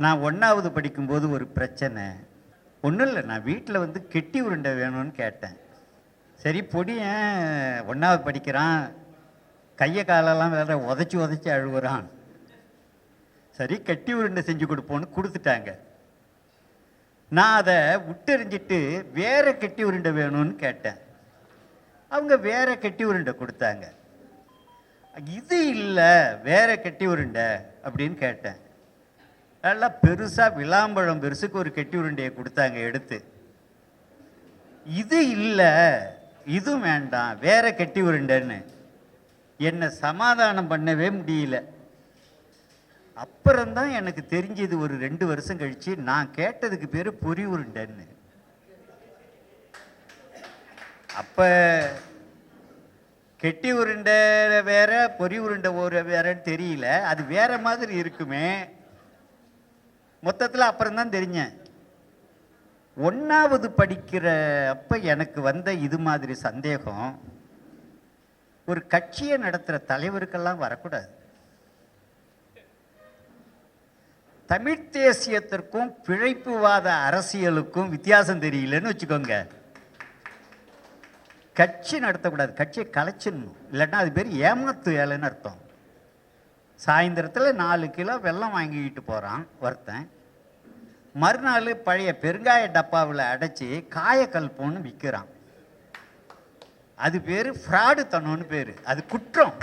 நான் 1வது படிக்கும்போது ஒரு பிரச்சனை. ஒன்றும் இல்லை, நான் வீட்டில் வந்து கெட்டி உருண்டை வேணும்னு கேட்டேன். சரி பொடியன் 1வது படிக்கிறான், கையை காலெல்லாம் வேற உதச்சி அழுகுறான். சரி கெட்டி உருண்டை செஞ்சு கொடுப்போன்னு கொடுத்துட்டாங்க. நான் அதை விட்டெறிஞ்சிட்டு வேற கெட்டி உருண்டை வேணும்னு கேட்டேன். அவங்க வேற கெட்டி உருண்டை கொடுத்தாங்க. இது இல்லை வேற கெட்டி உருண்டை அப்படின்னு கேட்டேன். நல்லா பெருசாக விளாம்பழம் பெருசுக்கு ஒரு கெட்டி உருண்டையை கொடுத்தாங்க எடுத்து. இது இல்லை இதுவும் வேண்டாம் வேற கெட்டி உருண்டைன்னு என்னை சமாதானம் பண்ணவே முடியல. அப்புறம்தான் எனக்கு தெரிஞ்சது ஒரு 2 வருஷம் கழிச்சு நான் கேட்டதுக்கு பேர் பொரி உருண்டைன்னு. அப்போ கெட்டி உருண்டை வேற பொரி உருண்டை ஒரு வேறன்னு தெரியல, அது வேற மாதிரி இருக்குமே. மொத்தத்தில் அப்புறம்தான் தெரிஞ்சேன். 1வது படிக்கிற அப்போ எனக்கு வந்த இது மாதிரி சந்தேகம் ஒரு கட்சியை நடத்துகிற தலைவருக்கெல்லாம் வரக்கூடாது. தமிழ் தேசியத்திற்கும் பிழைப்புவாத அரசியலுக்கும் வித்தியாசம் தெரியலன்னு வச்சுக்கோங்க. கட்சி நடத்தக்கூடாது, கட்சியை கலைச்சிடணும். இல்லைன்னா அது பேர் ஏமாத்து வேலைன்னு அர்த்தம். சாயந்தரத்தில் 4 கிலோ வெல்லம் வாங்கிக்கிட்டு போகிறான் ஒருத்தன், மறுநாள் பழைய பெருங்காய டப்பாவில் அடைச்சி காயக்கல்போன்னு விற்கிறான். அது பேர் ஃப்ராடு தனம்னு பேர், அது குற்றம்.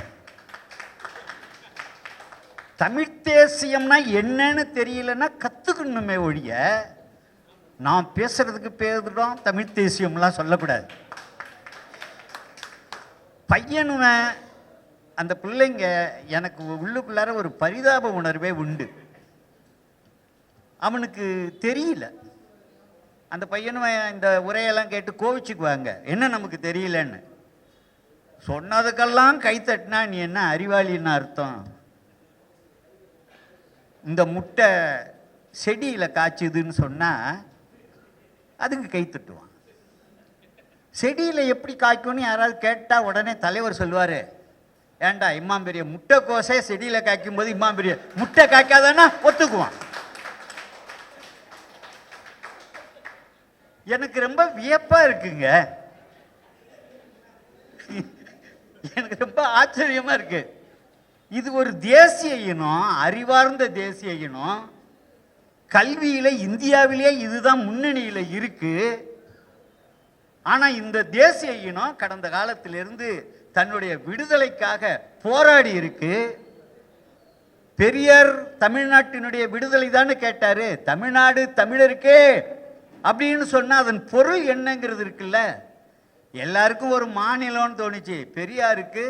தமிழ் தேசியம்னா என்னன்னு தெரியலன்னா கற்றுக்கணுமே ஒழிய நான் பேசுறதுக்கு பேருதான் தமிழ் தேசியம்லாம் சொல்லக்கூடாது. பையனுமே அந்த பிள்ளைங்க எனக்கு உள்ளுக்குள்ளார ஒரு பரிதாப உணர்வே உண்டு. அவனுக்கு தெரியல. அந்த பையனும் இந்த உரையெல்லாம் கேட்டு கோவிச்சுக்குவாங்க, என்ன நமக்கு தெரியலன்னு. சொன்னதுக்கெல்லாம் கைத்தட்டினா நீ என்ன அறிவாளின்னு அர்த்தம்? இந்த முட்டை செடியில் காய்ச்சுதுன்னு சொன்னால் அதுக்கு கைத்தட்டுவான். செடியில் எப்படி காய்க்கும்னு யாராவது கேட்டால் உடனே தலைவர் சொல்லுவார், ஏண்டா இம்மாம் பெரிய முட்டை கோசை செடியில் காய்க்கும் போது இம்மாம் பெரிய முட்டை காய்க்காதானா ஒத்துக்குவான். எனக்கு ரொம்ப வியப்பாக இருக்குங்க, எனக்கு ரொம்ப ஆச்சரியமாக இருக்கு. இது ஒரு தேசிய இனம், அறிவார்ந்த தேசிய இனம். கல்வியில் இந்தியாவிலேயே இதுதான் முன்னணியில் இருக்கு. ஆனால் இந்த தேசிய இனம் கடந்த காலத்திலிருந்து தன்னுடைய விடுதலைக்காக போராடி இருக்கு. பெரியார் தமிழ்நாட்டினுடைய விடுதலை தானே கேட்டாரு. தமிழ்நாடு தமிழருக்கே அப்படின்னு சொன்னால் அதன் பொருள் என்னங்கிறது இருக்குல்ல. எல்லாருக்கும் ஒரு மாநிலம்னு தோணுச்சு, பெரியாருக்கு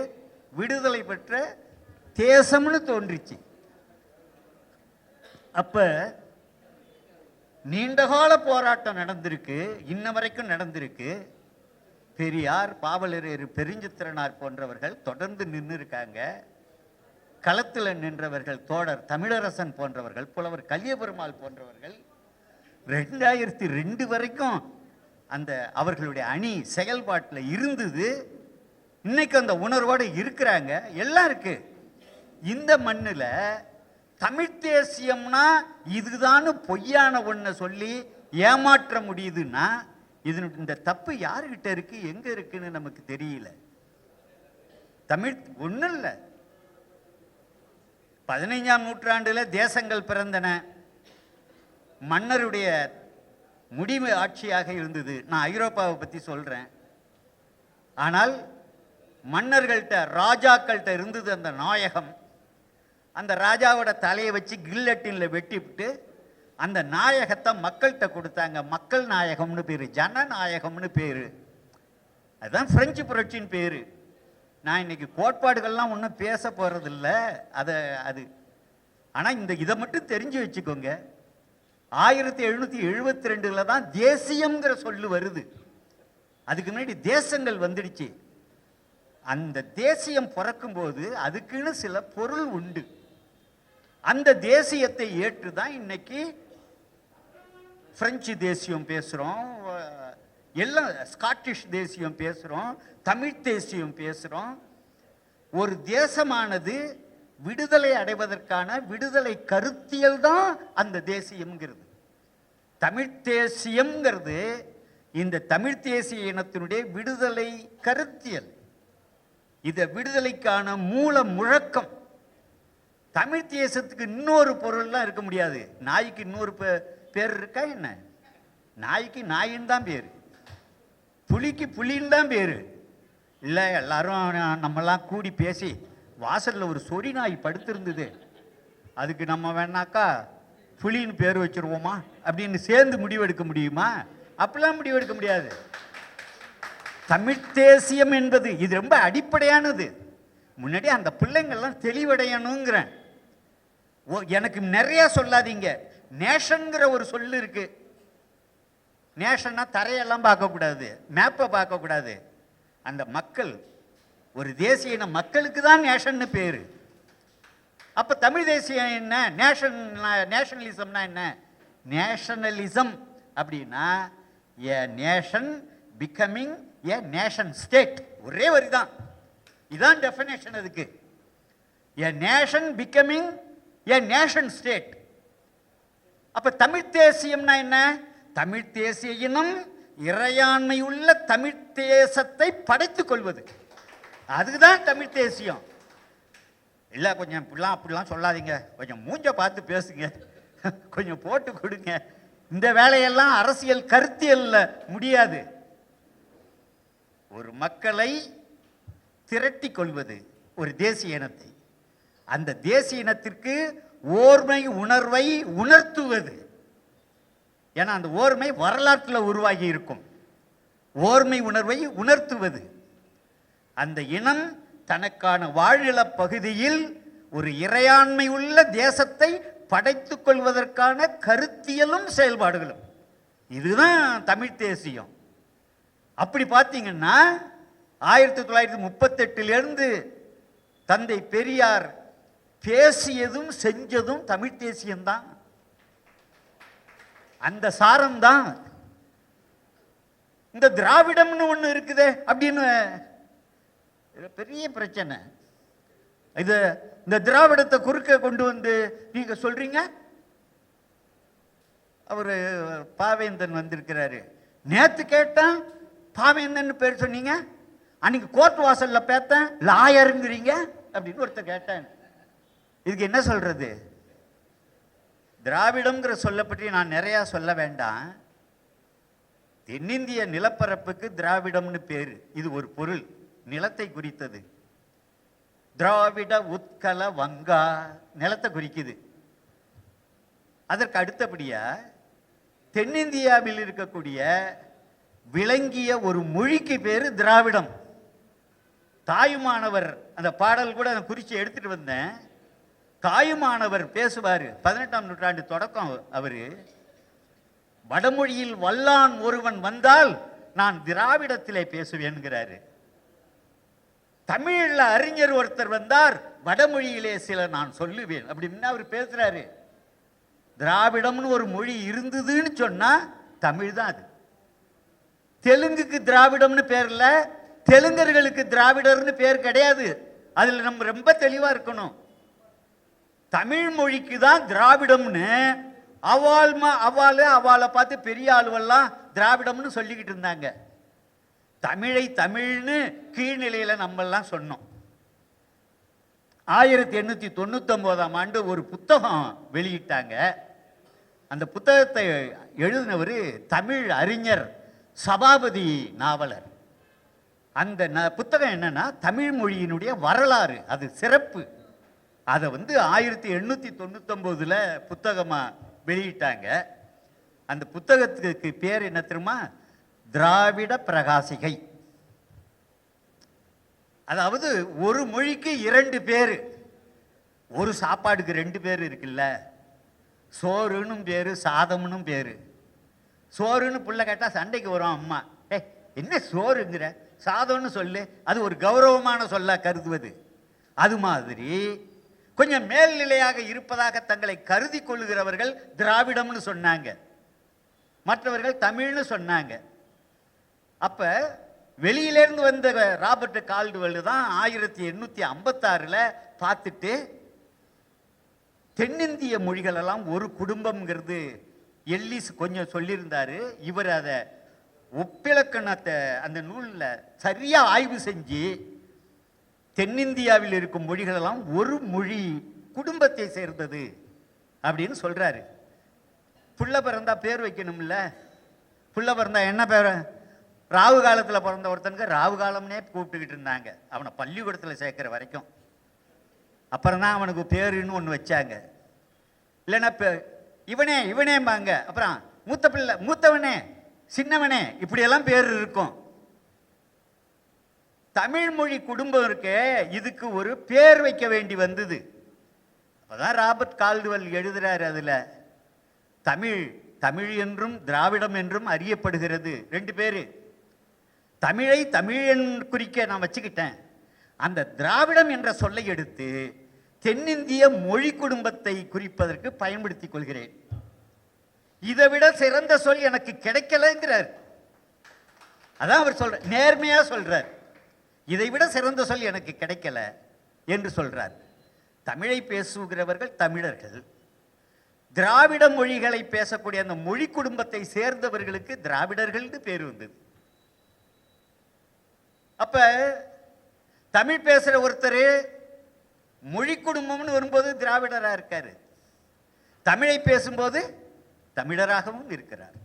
விடுதலை பெற்ற தேசம்னு தோன்றிச்சு. அப்ப நீண்டகால போராட்டம் நடந்திருக்கு, இன்ன வரைக்கும் நடந்திருக்கு. பெரியார், பாவலரேறு பெருஞ்சித்திரனார் போன்றவர்கள் தொடர்ந்து நின்று இருக்காங்க. களத்தில் நின்றவர்கள் தோழர் தமிழரசன் போன்றவர்கள், புலவர் கலியபெருமாள் போன்றவர்கள் 2002 வரைக்கும் அந்த அவர்களுடைய அணி செயல்பாட்டில் இருந்தது. இன்னைக்கு அந்த உணர்வோடு இருக்கிறாங்க, எல்லாம் இருக்கு. இந்த மண்ணில் தமிழ் தேசியம்னா இதுதான் பொய்யான ஒன்றை சொல்லி ஏமாற்ற முடியுதுன்னா இந்த தப்பு யாருக்கிட்ட இருக்கு, எங்க இருக்குன்னு நமக்கு தெரியல. தமிழ் ஒன்றும் இல்லை. 15ஆம் நூற்றாண்டுல தேசங்கள் பிறந்தன, மன்னருடைய முடிவு ஆட்சியாக இருந்தது. நான் ஐரோப்பாவை பற்றி சொல்கிறேன். ஆனால் மன்னர்கள்ட்ட ராஜாக்கள்கிட்ட இருந்தது அந்த நாயகம். அந்த ராஜாவோட தலையை வச்சு கில்லட்டினில் வெட்டிவிட்டு அந்த நாயகத்தை மக்கள்கிட்ட கொடுத்தாங்க. மக்கள் நாயகம்னு பேர், ஜனநாயகம்னு பேர். அதுதான் பிரெஞ்சு புரட்சின்னு பேர். நான் இன்னைக்கு கோட்பாடுகள்லாம் ஒன்றும் பேச போகிறதில்ல அது. ஆனால் இதை மட்டும் தெரிஞ்சு வச்சுக்கோங்க, 1772 தான் தேசியம்ங்கிற சொல்லு வருது. அதுக்கு முன்னாடி தேசங்கள் வந்துடுச்சு. அந்த தேசியம் பிறக்கும்போது அதுக்குன்னு சில பொருள் உண்டு. அந்த தேசியத்தை ஏற்று தான் இன்னைக்கு பிரெஞ்சு தேசியம் பேசுகிறோம், எல்லாம் ஸ்காட்டிஷ் தேசியம் பேசுகிறோம், தமிழ் தேசியம் பேசுகிறோம். ஒரு தேசமானது விடுதலை அடைவதற்கான விடுதலை கருத்தியல் தான் அந்த தேசியம்ங்கிறது. தமிழ் தேசியம்ங்கிறது இந்த தமிழ் தேசிய இனத்தினுடைய விடுதலை கருத்தியல். இத விடுதலைக்கான மூல முழக்கம். தமிழ் தேசத்துக்கு இன்னொரு பொருள்லாம் இருக்க முடியாது. நாய்க்கு இன்னொரு பேர் இருக்கா என்ன? நாய்க்கு நாயின்னு தான் பேர், புலிக்கு புலின்னு தான் பேர். இல்லை எல்லாரும் நம்மெல்லாம் கூடி பேசி வாசலில் ஒரு சொறி நாய் படுத்திருந்தது, அதுக்கு நம்ம வேணாக்கா புலின்னு பேர் வச்சுருவோமா அப்படின்னு சேர்ந்து முடிவெடுக்க முடியுமா? அப்படிலாம் முடிவெடுக்க முடியாது. தமிழ் தேசியம் என்பது இது ரொம்ப அடிப்படையானது. முன்னாடி அந்த பிள்ளைங்கள்லாம் தெளிவடையணுங்கிறேன். எனக்கு நிறைய சொல்லாதீங்க. நேஷன்கிற ஒரு சொல்லு இருக்கு. நேஷன்னா தரையெல்லாம் பார்க்கக்கூடாது, மேப்பை பார்க்கக்கூடாது. அந்த மக்கள், ஒரு தேசிய இன மக்களுக்கு தான் நேஷன்னு பேர். அப்போ தமிழ் தேசியம் என்ன? நேஷனலிசம்னா என்ன? நேஷனலிசம் அப்படின்னா ஏ நேஷன் பிகமிங் ஏ நேஷன் ஸ்டேட். ஒரே வரி தான், இதான் டெஃபினேஷன் அதுக்கு. ஏ நேஷன் பிகமிங் ஏ நேஷன் ஸ்டேட். அப்ப தமிழ் தேசியம்னா என்ன? தமிழ் தேசிய இனம் இறையாண்மை உள்ள தமிழ் தேசத்தை படைத்துக் கொள்வது, அதுதான் தமிழ் தேசியம். இல்லை கொஞ்சம் அப்படிலாம் சொல்லாதீங்க, கொஞ்சம் மூஞ்ச பார்த்து பேசுங்க, கொஞ்சம் போட்டு கொடுங்க. இந்த வேலையெல்லாம் அரசியல் கருத்தியல்ல முடியாது. ஒரு மக்களை திரட்டி கொள்வது ஒரு தேசிய இனத்தை, அந்த தேசிய இனத்திற்கு ஓர்மை உணர்வை உணர்த்துவது. ஏன்னா அந்த ஓர்மை வரலாற்றில் உருவாகி இருக்கும். ஓர்மை உணர்வை உணர்த்துவது. அந்த இனம் தனக்கான வாழ்நில பகுதியில் ஒரு இறையாண்மை உள்ள தேசத்தை படைத்துக் கொள்வதற்கான கருத்தியலும் செயல்பாடுகளும், இதுதான் தமிழ் தேசியம். அப்படி பார்த்தீங்கன்னா 1938 தந்தை பெரியார் பேசியதும் செஞ்சதும் தமிழ் தேசியம்தான். அந்த சாரம்தான். இந்த திராவிடம்னு ஒன்று இருக்குதே அப்படின்னு பெரிய பிரச்சனை. இது இந்த திராவிடத்தை குறுக்க கொண்டு வந்து நீங்க சொல்றீங்க. அவரு பாவேந்தன் வந்திருக்கிறாரு. நேத்து கேட்டேன் பாவேந்தன் பேர் சொன்னீங்க, அன்னைக்கு கோர்ட் வாசல்ல பேத்தேன் லாயருங்கிறீங்க அப்படின்னு ஒருத்தர் கேட்டேன். இதுக்கு என்ன சொல்றது? திராவிடம்ங்கிற சொல்ல பற்றி நான் நிறைய சொல்ல வேண்டாம். தென்னிந்திய நிலப்பரப்புக்கு திராவிடம்னு பேரு. இது ஒரு பொருள், நிலத்தை குறித்தது. திராவிட உத்கல வங்கா நிலத்தை குறிக்குது. அதற்கு அடுத்தபடியா தென்னிந்தியாவில் இருக்கக்கூடிய விளங்கிய ஒரு மொழிக்கு பேரு திராவிடம். தாயுமானவர் அந்த பாடல் கூட நான் குறிச்சு எடுத்துட்டு வந்தேன். தாயுமானவர் பேசுவார், 18ஆம் நூற்றாண்டு தொடக்கம். அவரு வடமொழியில் வல்லான் ஒருவன் வந்தால் நான் திராவிடத்திலே பேசுவேன்கிறாரு. தமிழ்ல அறிஞர் ஒருத்தர் வந்தார், வடமொழியிலே சில நான் சொல்லுவேன் அப்படின்னு அவர் பேசுறாரு. திராவிடம்னு ஒரு மொழி இருந்ததுன்னு சொன்னா தமிழ் தான் அது. தெலுங்குக்கு திராவிடம்னு பேர் இல்ல, தெலுங்கர்களுக்கு திராவிடர்னு பேர் கிடையாது. அதுல நம்ம ரொம்ப தெளிவா இருக்கணும். தமிழ் மொழிக்கு தான் திராவிடம்னு அவாளை பார்த்து பெரிய ஆளுவெல்லாம் திராவிடம்னு சொல்லிக்கிட்டு இருந்தாங்க. தமிழை தமிழ்னு கீழ்நிலையில நம்ம எல்லாம் சொன்னோம். 1899 ஒரு புத்தகம் வெளியிட்டாங்க. அந்த புத்தகத்தை எழுதினவர் தமிழ் அறிஞர் சபாபதி நாவலர். அந்த புத்தகம் என்னன்னா தமிழ் மொழியினுடைய வரலாறு, அது சிறப்பு. அதை 1899 புத்தகமா வெளியிட்டாங்க. அந்த புத்தகத்துக்கு பேர் என்ன தெரியுமா? திராவிட பிரகாசிகை. அதாவது ஒரு மொழிக்கு 2 பேரு, ஒரு சாப்பாடுக்கு 2 பேர் இருக்குல்ல. சோறுன்னு பேரு, சாதம்னு பேரு. சோறுன்னு புள்ள கேட்டா சண்டைக்கு வரும் அம்மா. என்ன சோறுங்கிற, சாதம்னு சொல்லு. அது ஒரு கௌரவமான சொல்ல கருதுவது. அது மாதிரி கொஞ்சம் மேல்நிலையாக இருப்பதாக தங்களை கருதி கொள்ளுகிறவர்கள் திராவிடம்னு சொன்னாங்க, மற்றவர்கள் தமிழ்னு சொன்னாங்க. அப்ப வெளியிலேருந்து வந்த ராபர்ட் கால்டுவெல் தான் 1856 பார்த்துட்டு தென்னிந்திய மொழிகளெல்லாம் ஒரு குடும்பம்ங்கிறது எல்லிஸ் கொஞ்சம் சொல்லியிருந்தாரு. இவர் அதை ஒப்பிலக்கணத்தை அந்த நூலில் சரியாக ஆய்வு செஞ்சு தென்னிந்தியாவில் இருக்கும் மொழிகளெல்லாம் ஒரு மொழி குடும்பத்தை சேர்ந்தது அப்படின்னு சொல்கிறாரு. புள்ள பிறந்தா பேர் வைக்கணும்ல. புள்ள பிறந்தா என்ன பேர்? ராகு காலத்தில் பிறந்த ஒருத்தனுக்கு ராகு காலம்னே கூப்பிட்டுக்கிட்டு இருந்தாங்க அவனை பள்ளிக்கூடத்தில் சேர்க்குற வரைக்கும். அப்புறம் தான் அவனுக்கு பேருன்னு ஒன்று வச்சாங்க. இல்லைன்னா இவனே இவனேம்பாங்க. அப்புறம் மூத்த பிள்ளை, மூத்தவனே, சின்னவனே, இப்படியெல்லாம் பேர் இருக்கும். தமிழ் மொழி குடும்பம் இருக்கே, இதுக்கு ஒரு பேர் வைக்க வேண்டி வந்தது. அப்போதான் ராபர்ட் கால்டுவெல் எழுதுறாரு, அதில் தமிழ் தமிழ் என்றும் திராவிடம் என்றும் அறியப்படுகிறது. 2 பேர். தமிழை தமிழன் குறிக்க நான் வச்சுக்கிட்டேன். அந்த திராவிடம் என்ற சொல்லை எடுத்து தென்னிந்திய மொழி குடும்பத்தை குறிப்பதற்கு பயன்படுத்தி கொள்கிறேன். இதை விட சிறந்த சொல் எனக்கு கிடைக்கலங்கிறார். அதான் அவர் சொல்ற, நேர்மையா சொல்றார். இதை விட சிறந்த சொல் எனக்கு கிடைக்கல என்று சொல்றார். தமிழை பேசுகிறவர்கள் தமிழர்கள். திராவிட மொழிகளை பேசக்கூடிய அந்த மொழி குடும்பத்தை சேர்ந்தவர்களுக்கு திராவிடர்கள்னு பேர் வந்தது. அப்ப தமிழ் பேசுற ஒருத்தர் மொழி குடும்பம்னு வரும்போது திராவிடராக இருக்காரு, தமிழை பேசும்போது தமிழராகவும் இருக்கிறார்.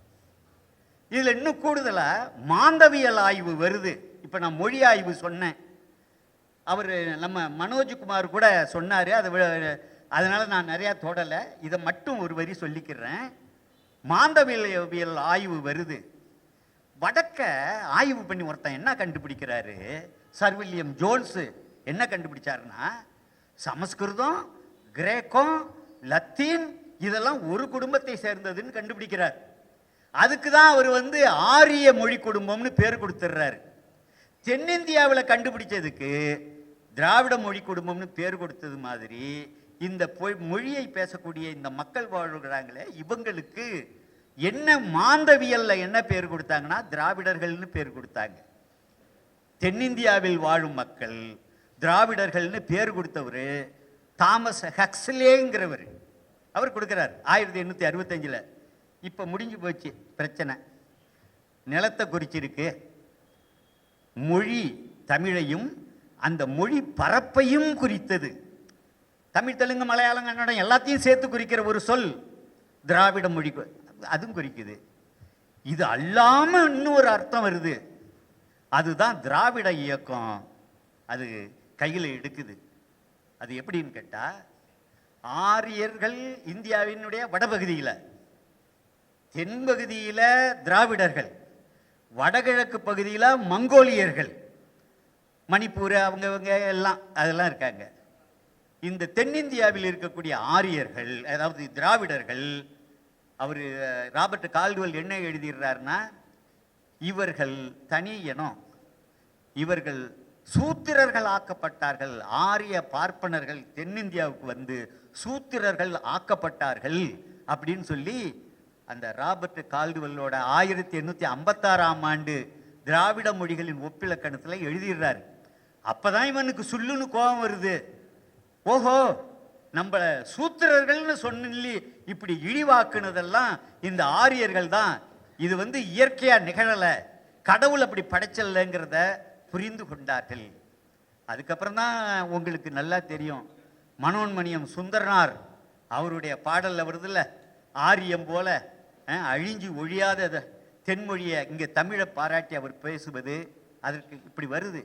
இதுல இன்னும் கூடுதலா மாந்தவியல் ஆய்வு வருது. இப்ப நான் மொழி ஆய்வு சொன்னேன், அவர் நம்ம மனோஜ்குமார் கூட சொன்னாரு, அதனால நான் நிறையா தொடலை, இதை மட்டும் ஒரு வரி சொல்லிக்கிறேன். மாந்தவியல் ஆய்வு வருது. வடக்க ஆய்வு பண்ணி ஒருத்தன் என்ன கண்டுபிடிக்கிறாரு, சர் வில்லியம் ஜோன்ஸ் என்ன கண்டுபிடிச்சாருன்னா, சமஸ்கிருதம், கிரேக்கம், லத்தீன் இதெல்லாம் ஒரு குடும்பத்தை சேர்ந்ததுன்னு கண்டுபிடிக்கிறார். அதுக்கு தான் அவர் ஆரிய மொழி குடும்பம்னு பேர் கொடுத்துட்றாரு. தென்னிந்தியாவில் கண்டுபிடிச்சதுக்கு திராவிட மொழி குடும்பம்னு பேர் கொடுத்தது மாதிரி இந்த மொழியை பேசக்கூடிய இந்த மக்கள் வாழ்கிறாங்களே, இவங்களுக்கு என்ன மாந்தவியல்ல என்ன பேர் கொடுத்தாங்கன்னா திராவிடர்கள்னு பேர் கொடுத்தாங்க. தென்னிந்தியாவில் வாழும் மக்கள் திராவிடர்கள்னு பேர் கொடுத்தவர் தாமஸ் ஹக்ஸ்லேங்கிறவர். அவர் கொடுக்கிறார் 1865. இப்போ முடிஞ்சு போச்சு பிரச்சனை. நிலத்தை குறிச்சிருக்கு, மொழி தமிழையும் அந்த மொழி பரப்பையும் குறித்தது. தமிழ், தெலுங்கு, மலையாளம், கன்னடம் எல்லாத்தையும் சேர்த்து குறிக்கிற ஒரு சொல் திராவிட மொழி, அதுவும் குறிக்குது. இது அல்லாமல் இன்னும் ஒரு அர்த்தம் வருது, அதுதான் திராவிட இயக்கம் அது கையில் எடுக்குது. அது எப்படின்னு கேட்டால், ஆரியர்கள் இந்தியாவினுடைய வடபகுதியில், தென்பகுதியில் திராவிடர்கள், வடகிழக்கு பகுதியில் மங்கோலியர்கள், மணிப்பூர் அவங்க எல்லாம் அதெல்லாம் இருக்காங்க. இந்த தென்னிந்தியாவில் இருக்கக்கூடிய ஆரியர்கள், அதாவது திராவிடர்கள், அவர் ராபர்ட் கால்டுவெல் என்ன எழுதிடுறாருன்னா, இவர்கள் தனி இனம், இவர்கள் சூத்திரர்கள் ஆக்கப்பட்டார்கள். ஆரிய பார்ப்பனர்கள் தென்னிந்தியாவுக்கு சூத்திரர்கள் ஆக்கப்பட்டார்கள் அப்படின்னு சொல்லி அந்த ராபர்ட் கால்டுவெல்லோட 1856ஆம் ஆண்டு திராவிட மொழிகளின் ஒப்பிலக்கணத்தில் எழுதிடுறாரு. அப்பதான் இவனுக்கு சுல்லுன்னு கோபம் வருது. ஓஹோ, நம்ம சூத்திரர்கள்னு சொல்லி இப்படி இழிவாக்குனதெல்லாம் இந்த ஆரியர்கள் தான், இது இயற்கையா நிகழலை, கடவுள் அப்படி படைச்சல்லைங்கிறத புரிந்து கொண்டார்கள். அதுக்கப்புறம் தான் உங்களுக்கு நல்லா தெரியும், மனோன்மணியம் சுந்தரனார் அவருடைய பாடலில் வருதுல்ல, ஆரியம் போல அழிஞ்சு ஒழியாத தென்மொழியை இங்கே தமிழை பாராட்டி அவர் பேசுவது, அதற்கு இப்படி வருது.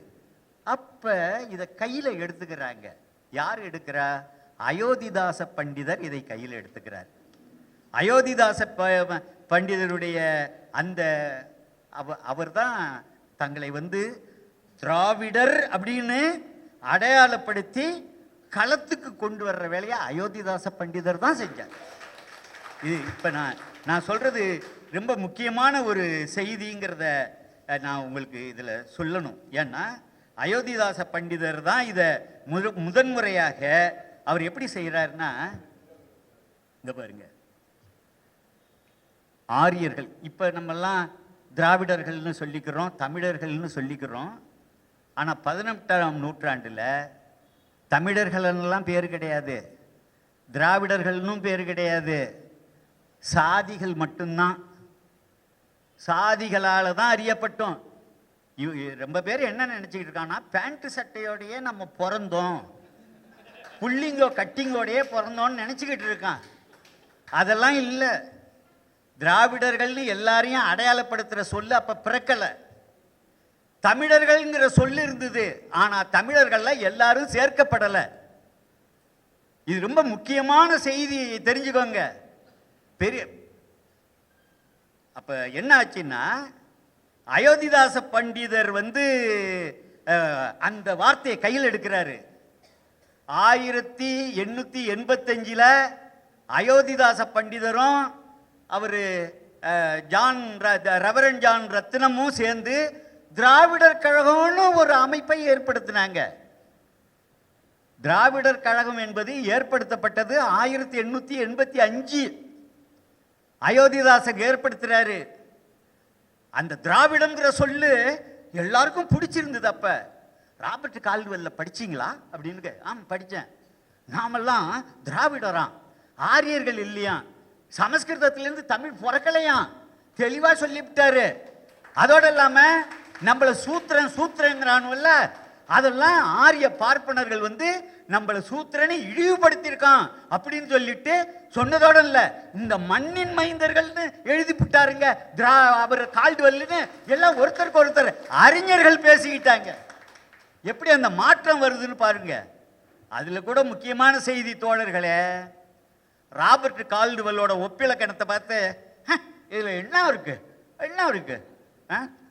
அப்போ இதை கையில் எடுத்துக்கிறாங்க. யார் எடுக்கிறா? அயோத்திதாச பண்டிதர் இதை கையில் எடுத்துக்கிறார். அயோத்திதாச பண்டிதருடைய அந்த அவர் தான் தங்களை திராவிடர் அப்படின்னு அடையாளப்படுத்தி களத்துக்கு கொண்டு வர்ற வேலையை அயோத்திதாச பண்டிதர் தான் செஞ்சார். இது இப்போ நான் சொல்றது ரொம்ப முக்கியமான ஒரு செய்திங்கிறத நான் உங்களுக்கு இதில் சொல்லணும். ஏன்னா அயோத்திதாச பண்டிதர் தான் இதை முதன்முறையாக அவர் எப்படி செய்கிறாருன்னா, இங்கே பாருங்க, ஆரியர்கள் இப்போ நம்மெல்லாம் திராவிடர்கள்னு சொல்லிக்கிறோம், தமிழர்கள்னு சொல்லிக்கிறோம். ஆனால் 18ஆம் நூற்றாண்டில் தமிழர்களெல்லாம் பேர் கிடையாது, திராவிடர்கள்னும் பேர் கிடையாது, சாதிகள் மட்டும்தான். சாதிகளால் தான் அறியப்பட்டோம். ரொம்ப பேர் என்ன நினச்சிக்கிட்டு இருக்காங்கன்னா, பேண்ட் சட்டையோடையே நம்ம பிறந்தோம், புள்ளிங்கோ கட்டிங்கோடையே பிறந்தோன்னு நினச்சிக்கிட்டு இருக்கான். அதெல்லாம் இல்லை. திராவிடர்கள்னு எல்லாரையும் அடையாளப்படுத்துகிற சொல்லு அப்போ பிறக்கலை. தமிழர்கள்ங்கிற சொல்லு இருந்தது, ஆனால் தமிழர்கள்ல எல்லாரும் சேர்க்கப்படலை. இது ரொம்ப முக்கியமான செய்தி, தெரிஞ்சுக்கோங்க. பெரிய அப்போ என்ன ஆச்சுன்னா, அயோத்திதாச பண்டிதர் அந்த வார்த்தையை கையில் எடுக்கிறாரு. 1885 அயோத்திதாச பண்டிதரும் அவர் ரெவரண்ட் ஜான் ரத்னமும் சேர்ந்து திராவிடர் கழகம்னு ஒரு அமைப்பை ஏற்படுத்தினாங்க. திராவிடர் கழகம் என்பது ஏற்படுத்தப்பட்டது 1885. அயோத்திதாசர் ஏற்படுத்துறாரு. அந்த திராவிடம்ங்கிற சொல்லு எல்லாருக்கும் பிடிச்சிருந்தது. அப்ப ராபர்ட் கால்டுவெல்ல படிச்சீங்களா அப்படின்னு. படித்தேன். நாமெல்லாம் திராவிடராம், ஆரியர்கள் இல்லையா, சமஸ்கிருதத்திலிருந்து தமிழ் பிறக்கலையாம், தெளிவா சொல்லிவிட்டாரு. அதோட இல்லாம நம்மள சூத்திரங்கிறானுல்ல, அதெல்லாம் ஆரிய பார்ப்பனர்கள் நம்மள சூத்திரனை இழிவுபடுத்தியிருக்கான் அப்படின்னு சொல்லிட்டு சொன்னதோட இல்ல, இந்த மண்ணின் மைந்தர்கள்னு எழுதி விட்டாருங்க அவர் கால்டுவெல்னு. எல்லாம் ஒருத்தருக்கு ஒருத்தர் அறிஞர்கள் பேசிக்கிட்டாங்க. எப்படி அந்த மாற்றம் வருதுன்னு பாருங்க. அதுல கூட முக்கியமான செய்தி தோழர்களே, ராபர்ட் கால்டுவெல்லோட ஒப்பிலக்கணத்தை பார்த்து இதுல என்ன இருக்கு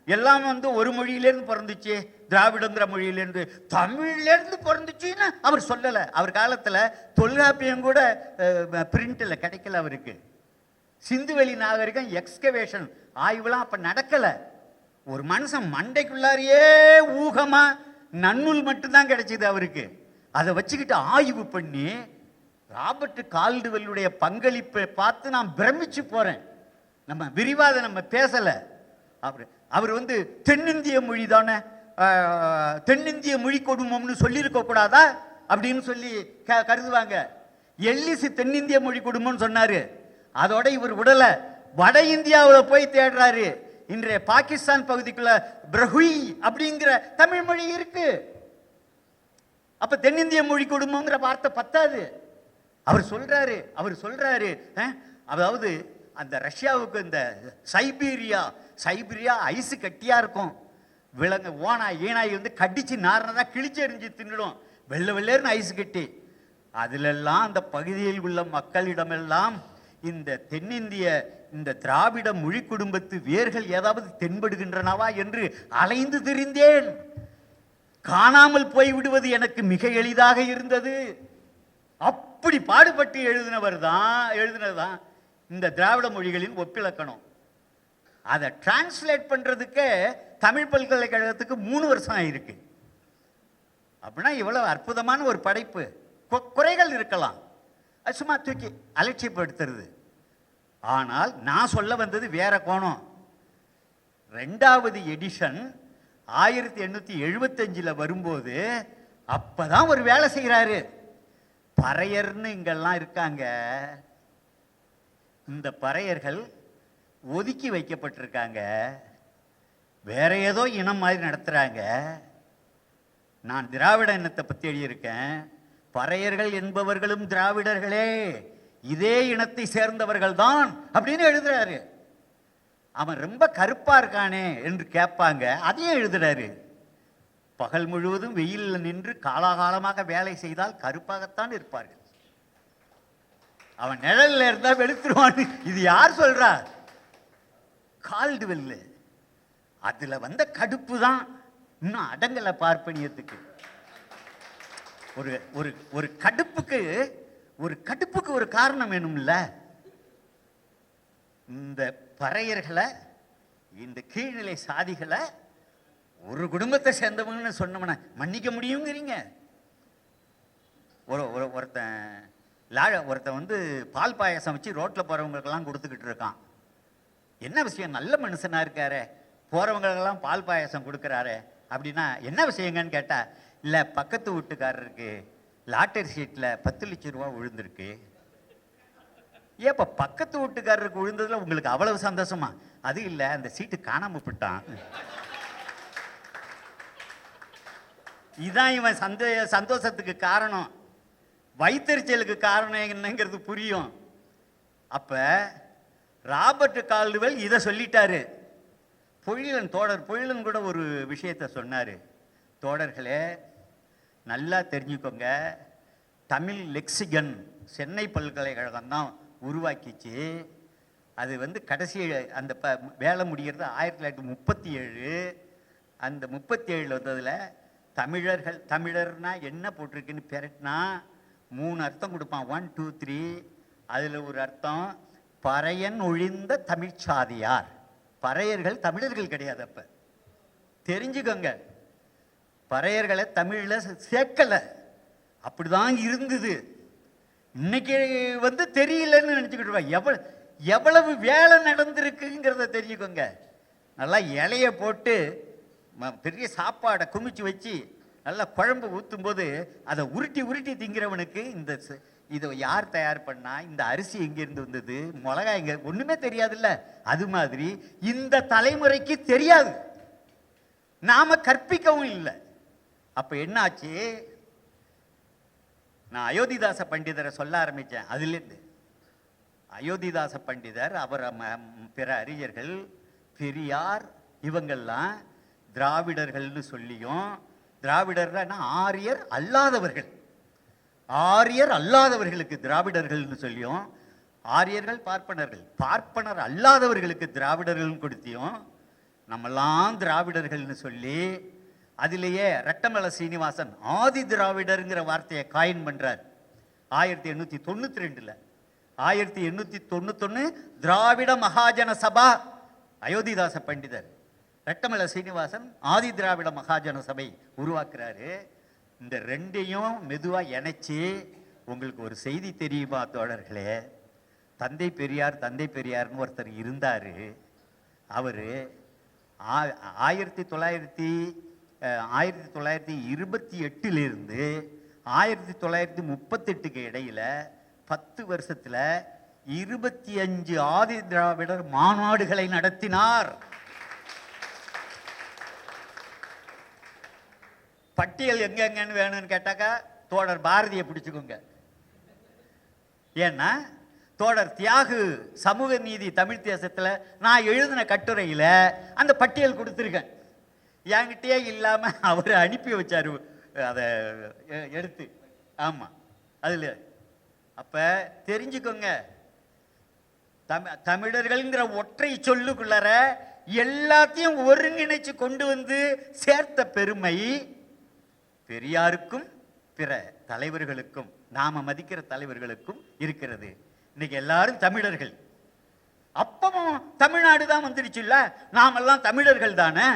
எல்லாம் ஒரு மொழியிலேருந்து பிறந்துச்சு, திராவிடங்கிற மொழியிலேருந்து, தமிழ்லேருந்து பிறந்துச்சுன்னு அவர் சொல்லலை. அவர் காலத்தில் தொல்காப்பியம் கூட பிரிண்டில் கிடைக்கல அவருக்கு. சிந்துவெளி நாகரிகம் எக்ஸ்கவேஷன் ஆய்வுலாம் அப்போ நடக்கலை. ஒரு மனுஷன் மண்டைக்குள்ளாரியே ஊகமா நன்னூல் மட்டும்தான் கிடைச்சிது அவருக்கு. அதை வச்சுக்கிட்டு ஆய்வு பண்ணி ராபர்ட் கால்டுவெல்லுடைய பங்களிப்பை பார்த்து நான் பிரமிச்சு போகிறேன். நம்ம விரிவாத நம்ம பேசலை. அவர் தென்னிந்திய மொழி தானே, தென்னிந்திய மொழி கொடுமம்னு சொல்லியிருக்க கூடாதா அப்படின்னு சொல்லி கருதுவாங்க. எல்லிஸ் தென்னிந்திய மொழி கொடுமம்னு சொன்னாரு. அதோட இவர் விடல, வட இந்தியாவில் போய் தேடுறாரு. இன்றைய பாகிஸ்தான் பகுதிக்குள்ள பிரஹுய் அப்படிங்கிற தமிழ் மொழி இருக்கு. அப்ப தென்னிந்திய மொழி கொடுமங்கிற வார்த்தை பத்தாது. அவர் சொல்றாரு அதாவது அந்த ரஷ்யாவுக்கு இந்த சைபீரியா ஐஸ் கட்டியா இருக்கும். விலங்கு ஓனாய் ஈனாய் கடிச்சு நார்னதா கிழிச்சு எறிஞ்சு தின்னுடும். வெள்ளேர்னு ஐஸ் கட்டி. அதிலெல்லாம் அந்த பகுதியில் உள்ள மக்களிடமெல்லாம் இந்த தென்னிந்திய இந்த திராவிட மொழி குடும்பத்து வேர்கள் ஏதாவது தென்படுகின்றனவா என்று அலைந்து திரிந்தேன். காணாமல் போய் விடுவது எனக்கு மிக எளிதாக இருந்தது. அப்படி பாடுபட்டு எழுதினதுதான் இந்த திராவிட மொழிகளின் ஒப்பிலக்கணம். அதை டிரான்ஸ்லேட் பண்றதுக்கு தமிழ் பல்கலைக்கழகத்துக்கு 3 வருஷம் ஆயிருக்கு. அப்படின்னா இவ்வளவு அற்புதமான ஒரு படைப்பு. குறைகள் இருக்கலாம், சும்மா தூக்கி அலட்சியப்படுத்துறது. ஆனால் நான் சொல்ல வந்தது வேற கோணம். 2வது எடிஷன் 1875 வரும்போது அப்பதான் ஒரு வேலை செய்கிறாரு. பறையர்னு இங்கெல்லாம் இருக்காங்க. இந்த பறையர்கள் ஒதுக்கி வைக்கப்பட்டிருக்காங்க, வேற ஏதோ இனம் மாதிரி நடத்துறாங்க. நான் திராவிட இனத்தை பற்றி எழுதியிருக்கேன். பறையர்கள் என்பவர்களும் திராவிடர்களே, இதே இனத்தை சேர்ந்தவர்கள் தான் அப்படின்னு எழுதுறாரு. அவன் ரொம்ப கருப்பா இருக்கானே என்று கேட்பாங்க, அதையும் எழுதுறாரு. பகல் முழுவதும் வெயிலில் நின்று காலாகாலமாக வேலை செய்தால் கருப்பாகத்தான் இருப்பார்கள். அவன் நிழல்ல இருந்தா வெளுத்துருவான்னு இது யார் சொல்றா? கால்டுவெல். அதுல வந்த கடுப்பு தான் இன்னும் அடங்கலை பார்ப்பனியத்துக்கு. ஒரு ஒரு ஒரு கடுப்புக்கு ஒரு காரணம் வேணும்ல. இந்த பறையர்களை, இந்த கீழ்நிலை சாதிகளை ஒரு குடும்பத்தை சேர்ந்தவங்கன்னு சொன்னோம்னா மன்னிக்க முடியுங்கிறீங்க. ஒருத்தன் பால் பாயசம் வச்சு ரோட்டில் போகிறவங்களுக்கெல்லாம் கொடுத்துக்கிட்டு இருக்கான். என்ன விஷயம், நல்ல மனுஷனாக இருக்காரு, போகிறவங்களுக்கெல்லாம் பால் பாயசம் கொடுக்குறாரு அப்படின்னா என்ன விஷயங்கன்னு கேட்டால், இல்லை பக்கத்து வீட்டுக்காரருக்கு லாட்டரி சீட்டில் 10 லட்சம் ரூபா விழுந்திருக்கு, ஏன் இப்போ பக்கத்து வீட்டுக்காரருக்கு விழுந்ததுல உங்களுக்கு அவ்வளவு சந்தோஷமா? அது இல்லை, அந்த சீட்டு காணாம போட்டான். இதான் இவன் சந்தோஷத்துக்கு காரணம். வைத்தறிச்சலுக்கு காரணம் என்னங்கிறது புரியும். அப்ப ராபர்ட் கால்டுவெல் இதை சொல்லிட்டாரு. பொழிலன் கூட ஒரு விஷயத்தை சொன்னாரு. தோழர்களே, நல்லா தெரிஞ்சுக்கோங்க, தமிழ் லெக்சிகன் சென்னை பல்கலைக்கழகம் தான் உருவாக்கிச்சு. அது கடைசி அந்த வேலை முடிகிறது 1937. அந்த 37 வந்ததில் தமிழர்னா என்ன போட்டிருக்குன்னு பெரட்டினா 3 அர்த்தம் கொடுப்பான். 1 2 3. அதில் ஒரு அர்த்தம் பறையன் ஒழிந்த தமிழ்ச்சாதியார். பறையர்கள் தமிழர்கள் கிடையாது. அப்ப தெரிஞ்சுக்கோங்க, பறையர்களை தமிழ்ல சேர்க்கல, அப்படிதான் இருந்தது. இன்னைக்கு தெரியலன்னு நினைச்சுக்கிட்டு எவ்வளவு வேலை நடந்திருக்குங்கிறத தெரிஞ்சுக்கோங்க. நல்லா இலைய போட்டு பெரிய சாப்பாடை குமிச்சு வச்சு நல்லா குழம்பு ஊற்றும் போது அதை உருட்டி உருட்டி திங்கிறவனுக்கு இதை யார் தயார் பண்ணா, இந்த அரிசி எங்கிருந்து வந்தது, மிளகாய் எங்க, ஒண்ணுமே தெரியாதுல்ல. அது மாதிரி இந்த தலைமுறைக்கு தெரியாது, நாம கற்பிக்கவும் இல்லை. அப்ப என்ன ஆச்சு? நான் அயோத்திதாச பண்டிதரை சொல்ல ஆரம்பிச்சேன். அதுலேருந்து அயோத்திதாச பண்டிதர், அவர் பிற அறிஞர்கள், பெரியார், இவங்கெல்லாம் திராவிடர்கள்னு சொல்லியும், திராவிடர்னா ஆரியர் அல்லாதவர்கள், ஆரியர் அல்லாதவர்களுக்கு திராவிடர்கள்னு சொல்லியும், ஆரியர்கள் பார்ப்பனர்கள், பார்ப்பனர் அல்லாதவர்களுக்கு திராவிடர்கள் கொடுத்தியும், நம்மெல்லாம் திராவிடர்கள்னு சொல்லி அதிலேயே ரெட்டமலை சீனிவாசன் ஆதி திராவிடருங்கிற வார்த்தையை காயின் பண்றார் 1892. 1891 திராவிட மகாஜன சபா, அயோத்திதாச பண்டிதர் ரெட்டமலை சீனிவாசன் ஆதி திராவிட மகாஜன சபை உருவாக்குறாரு. இந்த ரெண்டையும் மெதுவா இணைச்சு, உங்களுக்கு ஒரு செய்தி தெரியுமா தோழர்களே? தந்தை பெரியார்னு ஒருத்தர் இருந்தாரு. அவரு 1928 1938 இடையில 10 வருஷத்துல 25 ஆதி திராவிடர் மாநாடுகளை நடத்தினார். பட்டியல் எங்கன்னு வேணும்னு கேட்டாக்கா தோழர் பாரதியை பிடிச்சுக்கோங்க. ஏன்னா தோழர் தியாகு சமூக நீதி தமிழ் தேசத்துல நான் எழுதின கட்டுரையில அந்த பட்டியல் கொடுத்துருக்கேன். என்கிட்டயே இல்லாம அவர் அனுப்பி வச்சாரு அதை எடுத்து. ஆமா, அதுல அப்ப தெரிஞ்சுக்கோங்க, தமிழர்கள்ங்கிற ஒற்றை சொல்லுக்குள்ளார எல்லாத்தையும் ஒருங்கிணைச்சு கொண்டு சேர்த்த பெருமை பெரியாருக்கும் பிற தலைவர்களுக்கும், நாம மதிக்கிற தலைவர்களுக்கும் இருக்கிறது. இன்னைக்கு எல்லாரும் தமிழர்கள். அப்பவும் தமிழ்நாடு தான் வந்துடுச்சுல்ல, நாமெல்லாம் தமிழர்கள் தானே.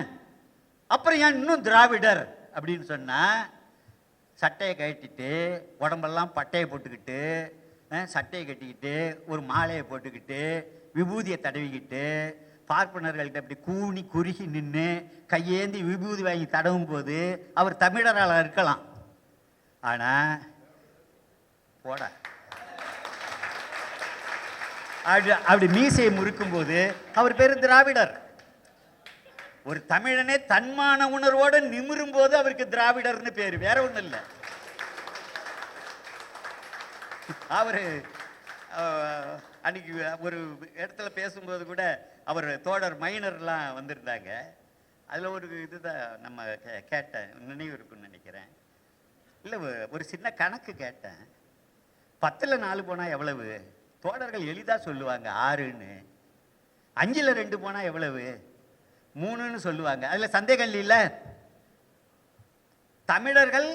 அப்புறம் ஏன் இன்னும் திராவிடர் அப்படின்னு சொன்னா, சட்டையை கட்டிட்டு உடம்பெல்லாம் பட்டையை போட்டுக்கிட்டு, சட்டையை கட்டிக்கிட்டு ஒரு மாலையை போட்டுக்கிட்டு விபூதியை தடவிக்கிட்டு பார்ப்பனர்கள்ட்ட அப்படி கூணி குறுகி நின்று கையேந்தி விபூதி வாங்கி தடவும் போது அவர் தமிழரால் இருக்கலாம். ஆனா போட அப்படி மீசையை முறுக்கும் போது அவர் பேரு திராவிடர். ஒரு தமிழனே தன்மான உணர்வோடு நிமிரும் போது அவருக்கு திராவிடர்னு பேரு, வேற ஒண்ணும் இல்லை. அவரு அன்னைக்கு ஒரு இடத்துல பேசும்போது கூட அவர் தோழர் மைனர்லாம் வந்திருந்தாங்க. அதுல ஒரு இதுதான் நம்ம கேட்டேன், நினைவு இருக்குன்னு நினைக்கிறேன். இல்லை, ஒரு சின்ன கணக்கு கேட்டேன். 10ல் 4 போனா எவ்வளவு? தோழர்கள் எளிதா சொல்லுவாங்க 6ன்னு. 5ல் 2 போனா எவ்வளவு? 3ன்னு சொல்லுவாங்க. அதுல சந்தேகம் இல்ல. தமிழர்கள்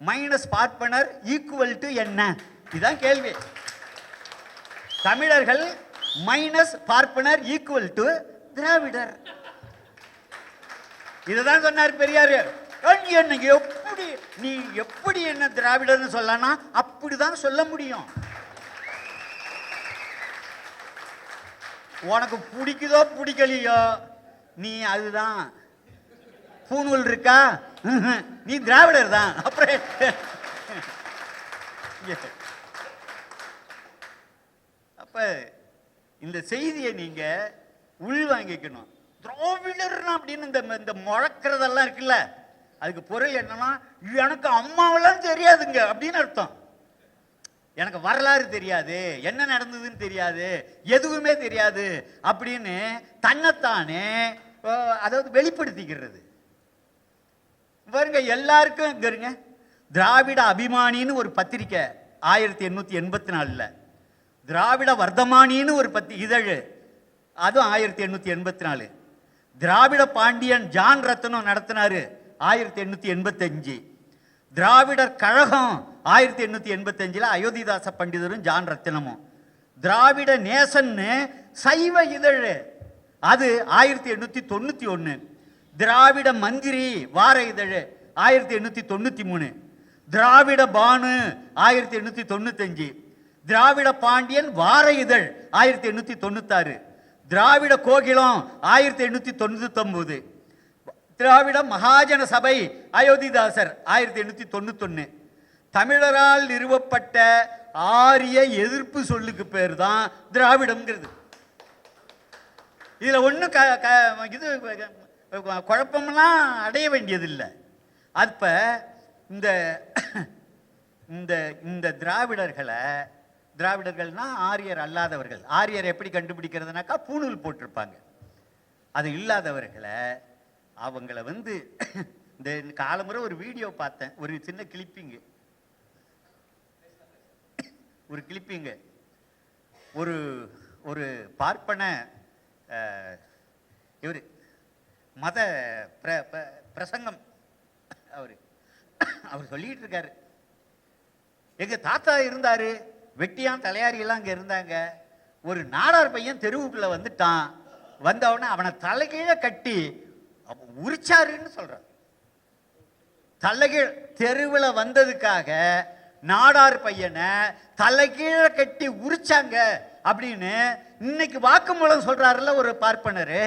மைனஸ் பார்ப்பனர் ஈக்குவல் டு என்ன? இதுதான் கேள்வி. தமிழர்கள் மைனஸ் பார்ப்பனர் ஈக்குவல் டு திராவிடர். இதுதான் சொன்னார் பெரியாரு. நீ எப்படி என்ன திராவிடர்னு சொல்லனா அப்படிதான் சொல்ல முடியும். உனக்கு பிடிக்குதோ பிடிக்கலையோ நீ அதுதான். பூணூல் இருக்கா, நீ திராவிடர் தான். அப்புறம் அப்ப இந்த செய்தியை நீங்க உள்வாங்கிக்கணும். திராவிடர் அப்படின்னு இந்த முழக்கிறதெல்லாம் இருக்குல்ல, அதுக்கு பொருள் என்னன்னா, எனக்கு அம்மாவெல்லாம் தெரியாதுங்க அப்படின்னு அர்த்தம். எனக்கு வரலாறு தெரியாது, என்ன நடந்ததுன்னு தெரியாது, எதுவுமே தெரியாது அப்படின்னு தன்னைத்தானே அதாவது வெளிப்படுத்திக்கிறது. பாருங்க, எல்லாருக்கும் இங்க இருங்க, திராவிட அபிமானின்னு ஒரு பத்திரிக்கை 1884, திராவிட வர்த்தமானின்னு ஒரு இதழ், அதுவும் 1884, திராவிட பாண்டியன் ஜான் ரத்னம் நடத்தினாரு 1885, திராவிடர் கழகம் 1885 அயோத்திதாச பண்டிதரும் ஜான் ரத்னமும், திராவிட நேசன்னு சைவ இதழ் அது 1891, திராவிட மந்திரி வார இதழ் 1893, திராவிட பானு 1895, திராவிட பாண்டியன் வார இதழ் 1896, திராவிட கோகிலம் 1899, திராவிட மகாஜன சபை அயோத்திதாசர் 1891. தமிழரால் நிறுவப்பட்ட ஆரிய எதிர்ப்பு சொல்லுக்கு பேர் தான் திராவிடம்ங்கிறது. இதுல ஒன்றும் இது குழப்பம்லாம் அடைய வேண்டியதில்லை. அப்ப இந்த இந்த இந்த திராவிடர்கள்னா ஆரியர் அல்லாதவர்கள். ஆரியர் எப்படி கண்டுபிடிக்கிறதுனாக்கா பூணூல் போட்டிருப்பாங்க. அது இல்லாதவர்களை அவங்கள இந்த காலமுறை ஒரு வீடியோ பார்த்தேன், ஒரு சின்ன கிளிப்பிங்கு, ஒரு ஒரு பார்ப்பன இவர் மத பிரசங்கம் அவர் சொல்லிட்டு இருக்காரு. எங்க தாத்தா இருந்தாரு, வெட்டியான் தலையாரி எல்லாம் அங்க இருந்தாங்க. ஒரு நாடார் பையன் தெருவுக்குள்ள வந்துட்டான், வந்தவன அவனை தலைகீழ கட்டி உரிச்சாருன்னு சொல்றான். தலைகீழ் தெருவில் வந்ததுக்காக நாடார் பையனை தலைகீழ கட்டி உரிச்சாங்க அப்படின்னு இன்னைக்கு வாக்குமூலம் சொல்றாருல்ல ஒரு பார்ப்பனரு.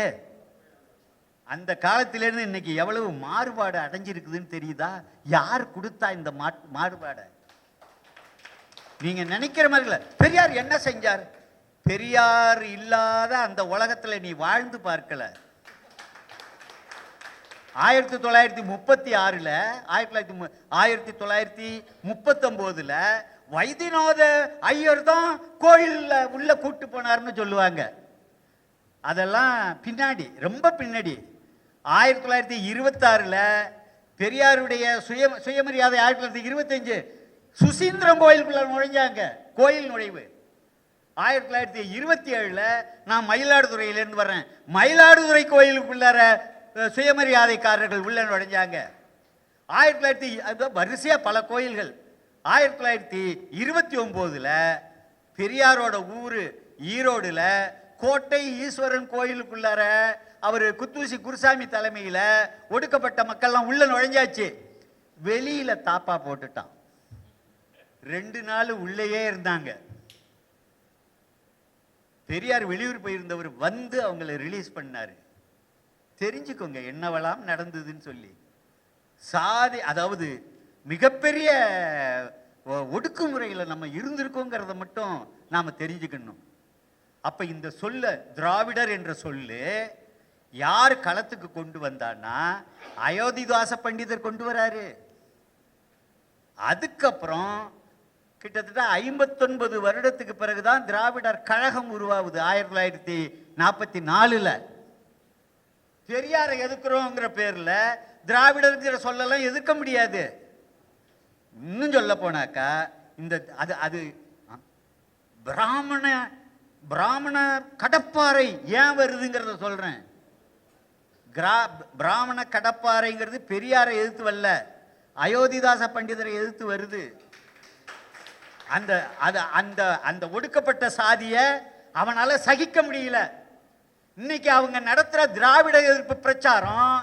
அந்த காலத்திலிருந்து இன்னைக்கு எவ்வளவு மாறுபாடு அடைஞ்சிருக்குதுன்னு தெரியுதா? யார் கொடுத்தா இந்த மாறுபாடை? நீங்க நினைக்கிற மாதிரி பெரியார் என்ன செஞ்சார்? பெரியார் இல்லாத அந்த உலகத்துல நீ வாழ்ந்து பார்க்கல. 1936 1939 வைத்தியநாத ஐயர் தான் கோயில்ல உள்ள கூட்டு போனார்னு சொல்லுவாங்க. அதெல்லாம் பின்னாடி, ரொம்ப பின்னாடி. 1926 பெரியாருடைய சுயமரியாதை 1925 சுசீந்திரம் கோயிலுக்குள்ள நுழைஞ்சாங்க, கோயில் நுழைவு. 1927 நான் மயிலாடுதுறையிலிருந்து வர்றேன், மயிலாடுதுறை கோயிலுக்குள்ளார சுயமரியாதைக்காரர்கள் உள்ள நுழைஞ்சாங்க. 1900 வரிசையா பல கோயில்கள். 1929 பெரியாரோட ஊரு ஈரோடுல கோட்டை ஈஸ்வரன் கோயிலுக்குள்ளார அவர் குத்தூசி குருசாமி தலைமையில ஒடுக்கப்பட்ட மக்கள்லாம் உள்ள நுழைஞ்சாச்சு. வெளியில தாப்பா போட்டுட்டான். 2 நாள் உள்ளேயே இருந்தாங்க. பெரியார் வெளியூர் போயிருந்தவர் அவங்களை ரிலீஸ் பண்ணாரு. தெரிஞ்சுக்கோங்க என்னவெல்லாம் நடந்ததுன்னு சொல்லி. சாதி, அதாவது மிகப்பெரிய ஒடுக்குமுறையில நம்ம இருந்திருக்கோங்கிறத மட்டும் நாம தெரிஞ்சுக்கணும். அப்ப இந்த சொல்ல திராவிடர் என்ற சொல்லு யார் களத்துக்கு கொண்டு வந்தான்னா அயோத்திதாச பண்டிதர் கொண்டு வராரு. அதுக்கப்புறம் கிட்டத்தட்ட 59 வருடத்துக்கு பிறகுதான் திராவிடர் கழகம் உருவாகுது. 1944 பெரியாரை எதிர்க்கிறோங்கிற பேர்ல திராவிடர்ங்கிற சொல்லலாம் எதிர்க்க முடியாது. இன்னும் சொல்ல போனாக்கா இந்த அது பிராமண கடப்பாறை ஏன் வருதுங்கிறத சொல்றேன். பிராமண கடப்பாறைங்கிறது பெரியாரை எதிர்த்து வரல, அயோத்திதாச பண்டிதரை எதிர்த்து வருது. அந்த அந்த அந்த ஒடுக்கப்பட்ட சாதிய அவனால சகிக்க முடியல. இன்னைக்கு அவங்க நடத்துற திராவிட எதிர்ப்பு பிரச்சாரம்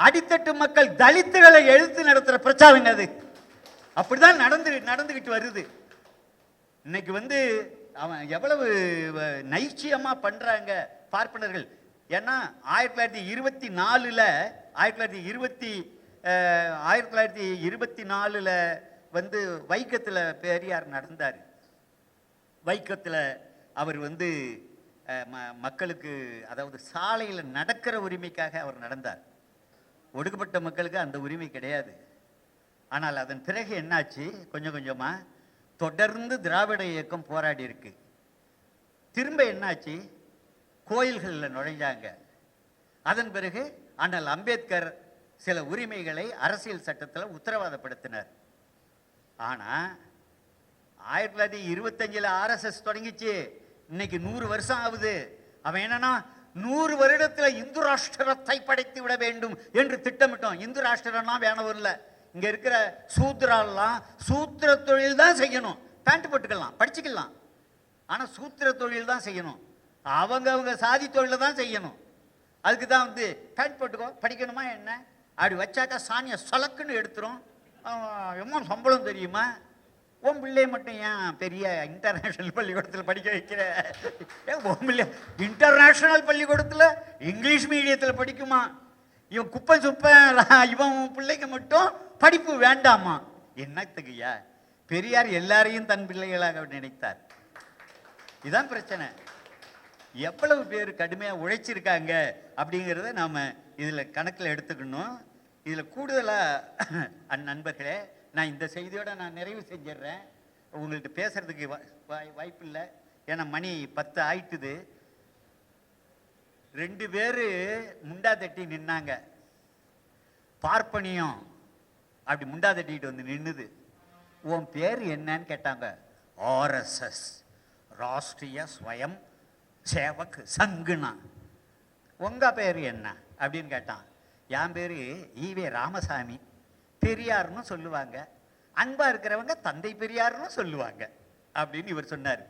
அடித்தட்டு மக்கள் தலித்துகளை எழுத்து நடத்துற பிரச்சாரங்க. அது அப்படிதான் நடந்துகிட்டு வருது. இன்னைக்கு அவன் எவ்வளவு நைச்சியமா பண்றாங்க பார்ப்பனர்கள். ஏன்னா 1924 வைக்கத்துல பெரியார் நடந்தார். வைக்கத்துல அவர் வந்து மக்களுக்கு, அதாவது சாலையில் நடக்கிற உரிமைக்காக அவர் நடந்தார். ஒடுக்கப்பட்ட மக்களுக்கு அந்த உரிமை கிடையாது. ஆனால் அதன் பிறகு என்னாச்சு, கொஞ்சம் கொஞ்சமாக தொடர்ந்து திராவிட இயக்கம் போராடி இருக்கு. திரும்ப என்னாச்சு, கோயில்களில் நுழைஞ்சாங்க. அதன் பிறகு அண்ணல் அம்பேத்கர் சில உரிமைகளை அரசியல் சட்டத்தில் உத்தரவாதப்படுத்தினார். ஆனால் 1925 ஆர்எஸ்எஸ் தொடங்கிச்சு. இன்னைக்கு 100 வருஷம் ஆகுது. அவன் என்னன்னா 100 வருடத்தில் இந்து ராஷ்டிரத்தை படைத்து விட வேண்டும் என்று திட்டமிட்டோம். இந்து ராஷ்டிரம்லாம் வேணவும் இல்லை. இங்க இருக்கிற சூத்திரெல்லாம் சூத்திர தொழில் தான் செய்யணும். பேண்ட் போட்டுக்கலாம், படிச்சுக்கலாம். ஆனால் சூத்திர தொழில் தான் செய்யணும். அவங்க சாதி தொழில தான் செய்யணும். அதுக்கு தான் வந்து பேண்ட் போட்டுக்கோ, படிக்கணுமா என்ன, அப்படி வச்சாக்கா சாணியை சொலக்குன்னு எடுத்துரும். எம்மோ சம்பளம் தெரியுமா? உன் பிள்ளைய மட்டும் ஏன் பெரிய இன்டர்நேஷ்னல் பள்ளிக்கூடத்தில் படிக்க வைக்கிற? உன் பிள்ளை இன்டர்நேஷ்னல் பள்ளிக்கூடத்தில் இங்கிலீஷ் மீடியத்தில் படிக்குமா? இவன் குப்பை சுப்பன் இவன் பிள்ளைக்கு மட்டும் படிப்பு வேண்டாமா? என்னத்துக்குயா? பெரியார் எல்லாரையும் தன் பிள்ளைகளாக நினைத்தார். இதுதான் பிரச்சனை. எவ்வளவு பேர் கடுமையாக உழைச்சிருக்காங்க அப்படிங்கிறத நாம் இதில் கணக்கில் எடுத்துக்கணும். இதில் கூடுதலாக நண்பர்களே, நான் இந்த செய்தியோட நான் நிறைவு செஞ்சிடுறேன். உங்கள்கிட்ட பேசுறதுக்கு வாய்ப்பு இல்லை. ஏன்னா மணி 10 ஆயிட்டுது. 2 பேர் முண்டா தட்டி நின்னாங்க. பார்ப்பனியம் அப்படி முண்டா தட்டிட்டு வந்து நின்னுது. உன் பேர் என்னன்னு கேட்டாங்க. ஆர்எஸ்எஸ், ராஷ்டிரிய ஸ்வயம் சேவக் சங்குனா. உங்க பேர் என்ன அப்படின்னு கேட்டான். என் பேரு ஈவே ராமசாமி. பெரியார்னு சொல்லுவாங்க, அன்பா இருக்கிறவங்க தந்தை பெரியார்னு சொல்லுவாங்க அப்படின்னு இவர் சொன்னார்.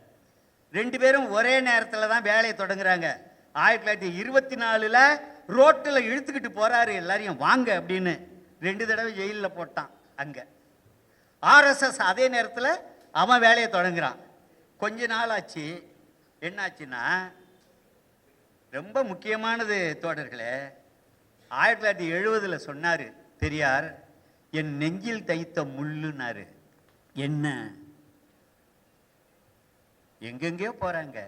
2 பேரும் ஒரே நேரத்தில் தான் வேலையை தொடங்குறாங்க. 1924 ரோட்டில் இழுத்துக்கிட்டு போறாரு எல்லாரையும் வாங்க அப்படின்னு. 2 தடவை ஜெயிலில் போட்டான் அங்க. ஆர்எஸ்எஸ் அதே நேரத்தில் அவன் வேலையை தொடங்குறான். கொஞ்ச நாள் ஆச்சு. என்னாச்சுன்னா, ரொம்ப முக்கியமானது தோழர்களே, 1970 சொன்னாரு பெரியார், என் நெஞ்சில் தைத்த முள்ளுனாரு. என்ன? எங்கெங்கேயோ போறாங்க.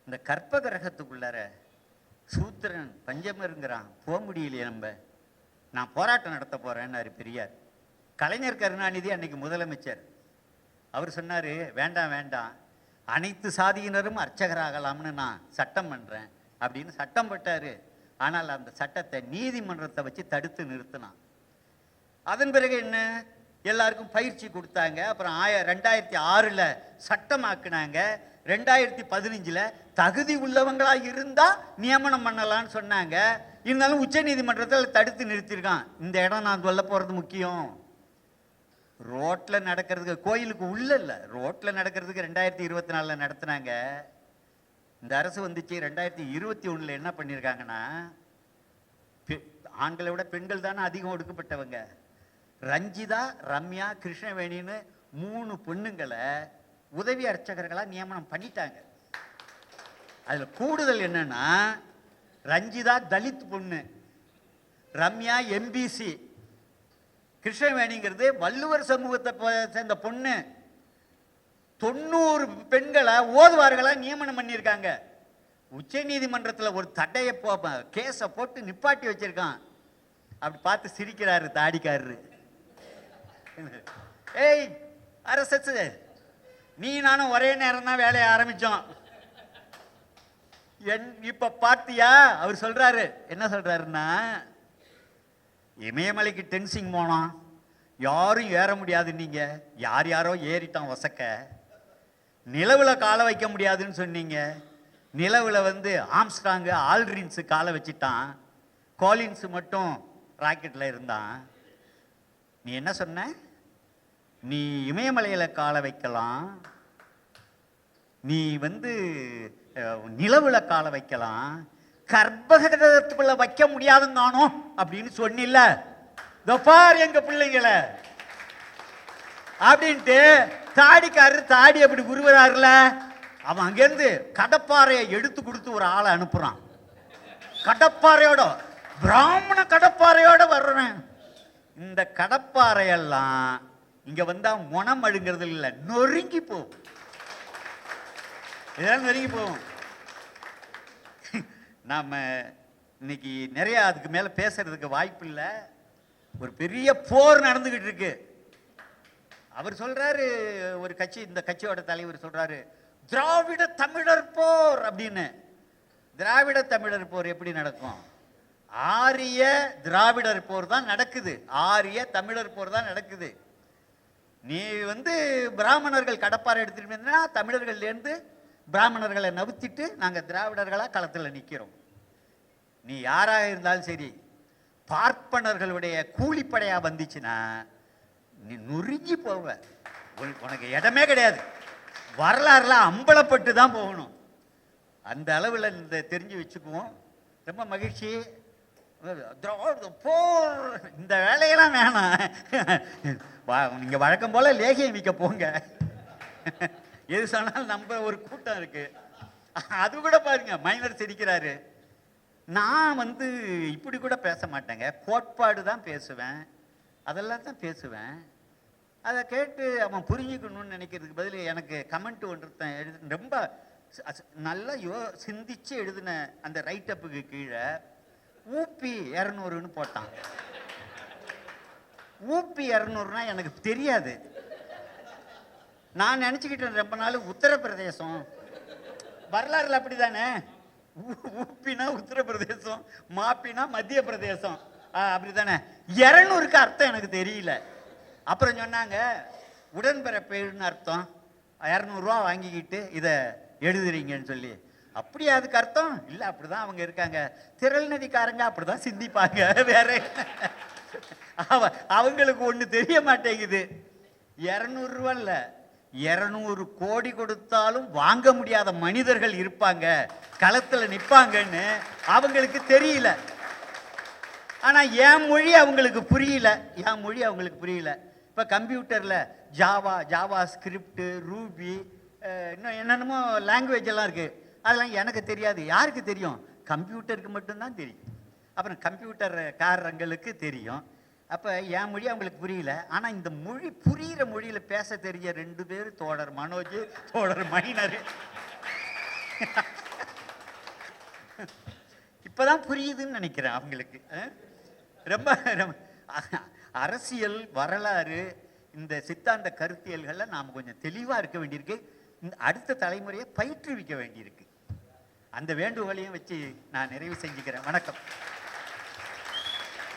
இந்த கற்ப கிரகத்துக்குள்ளார சூத்திரன் பஞ்சமருங்கிறான், போக முடியலையே நம்ம. நான் போராட்டம் நடத்த போறேன்னாரு பெரியார். கலைஞர் கருணாநிதி அன்னைக்கு முதலமைச்சர். அவர் சொன்னாரு, வேண்டாம் வேண்டாம், அனைத்து சாதியினரும் அர்ச்சகராகலாம்னு நான் சட்டம் பண்றேன் அப்படின்னு சட்டம் போட்டாரு. ஆனால் அந்த சட்டத்தை நீதிமன்றத்தை வச்சு தடுத்து நிறுத்தினான். அதன் பிறகு என்ன, எல்லாருக்கும் பயிற்சி கொடுத்தாங்க. அப்புறம் 2006 சட்டமாக்குனாங்க. 2015 தகுதி உள்ளவங்களா இருந்தா நியமனம் பண்ணலான்னு சொன்னாங்க. இருந்தாலும் உச்ச நீதிமன்றத்தில் தடுத்து நிறுத்திருக்கான். இந்த இடம் நான் சொல்ல போறது முக்கியம். ரோட்ல நடக்கிறதுக்கு, கோயிலுக்கு உள்ள இல்ல, ரோட்ல நடக்கிறதுக்கு 2024 நடத்தினாங்க. இந்த அரசு வந்துச்சு. 2021 என்ன பண்ணியிருக்காங்கன்னா, ஆண்களை விட பெண்கள் தானே அதிகம் ஒடுக்கப்பட்டவங்க. ரஞ்சிதா, ரம்யா, கிருஷ்ணவேணின்னு 3 பொண்ணுங்களை உதவி அர்ச்சகர்களா நியமனம் பண்ணிட்டாங்க. அதுல கூடுதல் என்னன்னா, ரஞ்சிதா தலித் பொண்ணு, ரம்யா எம்பிசி, கிருஷ்ணவேணிங்கிறது வள்ளுவர் சமூகத்தை சேர்ந்த பொண்ணு. 90 பெண்களை ஓதுவார்களா நியமனம் பண்ணியிருக்காங்க. உச்ச நீதிமன்றத்தில் ஒரு தடையை கேஸை போட்டு நிப்பாட்டி வச்சிருக்கான். அப்படி பார்த்து சிரிக்கிறாரு தாடிக்காரரு. ஏய் அரசு, நீ நானும் ஒரே நேரம் தான் வேலையை ஆரம்பிச்சோம். இப்ப பார்த்தியா? அவர் சொல்றாரு, என்ன சொல்றாருன்னா, இமயமலைக்கு டென்சிங் போனோம், யாரும் ஏற முடியாது, நீங்க யார் யாரோ ஏறிட்டான் வசக்க. நிலவுல காலை வைக்க முடியாதுன்னு சொன்னீங்க. நிலவுல வந்து ஆம்ஸ்ட்ராங்கு, ஆல்ட்ரின்ஸு காலை வச்சிட்டான், காலின்ஸ் மட்டும் ராக்கெட்ல இருந்தான். நீ என்ன சொன்ன? நீ இமயமலையில காலை வைக்கலாம், நீ வந்து நிலவுல காலை வைக்கலாம், கர்ப்பகிரகத்துக்குள்ள வைக்க முடியாதுங்கானோ அப்படின்னு சொன்னில்ல. பார் எங்க பிள்ளைங்கள அப்படின்ட்டு தாடிக்காரரு தாடி அப்படி உருவாருல. அவன் அங்கிருந்து கடப்பாறையை எடுத்து கொடுத்து ஒரு ஆளை அனுப்புறான். கடப்பாறையோட, பிராமண கடப்பாறையோட வர்றேன். இந்த கடப்பாறையெல்லாம் இங்க வந்தா முனம் அழுங்கிறது இல்லை, நொறுங்கி போ. இதெல்லாம் நெருங்கி போவோம். நாம் இன்னைக்கு நிறைய அதுக்கு மேலே பேசுறதுக்கு வாய்ப்பு இல்லை. ஒரு பெரிய போர் நடந்துகிட்டு இருக்கு. அவர் சொல்றாரு, ஒரு கட்சி, இந்த கட்சியோட தலைவர் சொல்றாரு, திராவிட தமிழர் போர் அப்படின்னு. திராவிட தமிழர் போர் எப்படி நடக்கும்? ஆரிய திராவிடர் போர் தான் நடக்குது. ஆரிய தமிழர் போர் தான் நடக்குது. நீ வந்து பிராமணர்கள் கடப்பாறை எடுத்துட்டு தமிழர்கள்லேருந்து பிராமணர்களை நவுத்திட்டு நாங்கள் திராவிடர்களாக களத்தில் நிற்கிறோம். நீ யாராக இருந்தாலும் சரி, பார்ப்பனர்களுடைய கூலிப்படையாக வந்துச்சுன்னா நீ நொறுங்கி போவ. உனக்கு இடமே கிடையாது. வரலாறுலாம் அம்பலப்பட்டு தான் போகணும். அந்த அளவில் இந்த தெரிஞ்சு வச்சுக்குவோம். ரொம்ப மகிழ்ச்சி. போர் இந்த வேலையெல்லாம் வேணாம். நீங்கள் வழக்கம் போல லேகியம் விற்க போங்க. எது சொன்னாலும் நம்ம ஒரு கூட்டம் இருக்கு. அது கூட பாருங்க, மைனர் சிரிக்கிறாரு. நான் வந்து இப்படி கூட பேச மாட்டேங்க, கோட்பாடு தான் பேசுவேன், அதெல்லாம் தான் பேசுவேன். அதை கேட்டு அவன் புரிஞ்சுக்கணும்னு நினைக்கிறதுக்கு பதில் எனக்கு கமெண்ட் ஒன்று எழுது, ரொம்ப நல்லா சிந்திச்சு எழுதின அந்த ரைட்டப்புக்கு கீழே ஊபி 200ன்னு போட்டான். ஊபி 200னா எனக்கு தெரியாது. நான் நினச்சிக்கிட்டேன் ரொம்ப நாள் உத்தரப்பிரதேசம். வரலாறுல அப்படி தானே, ஊப்பினா உத்தரப்பிரதேசம், மாப்பினா மத்திய பிரதேசம், அப்படி தானே. 200க்கு அர்த்தம் எனக்கு தெரியல. அப்புறம் சொன்னாங்க உடன்பிறப்புன்னு அர்த்தம், 200 ரூபா வாங்கிக்கிட்டு இதை எழுதுறீங்கன்னு சொல்லி. அப்படியே அதுக்கு அர்த்தம் இல்லை, அப்படிதான் அவங்க இருக்காங்க. திரள் நதிக்காரங்க அப்படிதான் சிந்திப்பாங்க. வேற அவங்களுக்கு ஒன்று தெரிய மாட்டேங்குது. 200 ரூபா இல்லை, 200 கோடி கொடுத்தாலும் வாங்க முடியாத மனிதர்கள் இருப்பாங்க, களத்தில் நிற்பாங்கன்னு அவங்களுக்கு தெரியல. ஆனால் என் மொழி அவங்களுக்கு புரியல. என் மொழி அவங்களுக்கு புரியல. இப்போ கம்ப்யூட்டரில் ஜாவா ஸ்கிரிப்ட், ரூபி, இன்னும் என்னென்னமோ லாங்குவேஜ் எல்லாம் இருக்குது. அதெல்லாம் எனக்கு தெரியாது. யாருக்கு தெரியும்? கம்ப்யூட்டருக்கு மட்டும்தான் தெரியும். அப்புறம் கம்ப்யூட்டர்காரங்களுக்கு தெரியும். அப்போ என் மொழி அவங்களுக்கு புரியல. ஆனால் இந்த மொழி புரிகிற மொழியில் பேச தெரிய 2 பேர், தோழர் மனோஜ், தோழர் மைனர். இப்போதான் புரியுதுன்னு நினைக்கிறேன் அவங்களுக்கு. ரொம்ப அரசியல், வரலாறு, இந்த சித்தாந்த கருத்தியல்களில் நாம் கொஞ்சம் தெளிவாக இருக்க வேண்டியிருக்கு. இந்த அடுத்த தலைமுறையை பயிற்றுவிக்க வேண்டியிருக்கு. அந்த வேண்டுகோளையும் வச்சு நான் நிறைவு செஞ்சுக்கிறேன். வணக்கம்.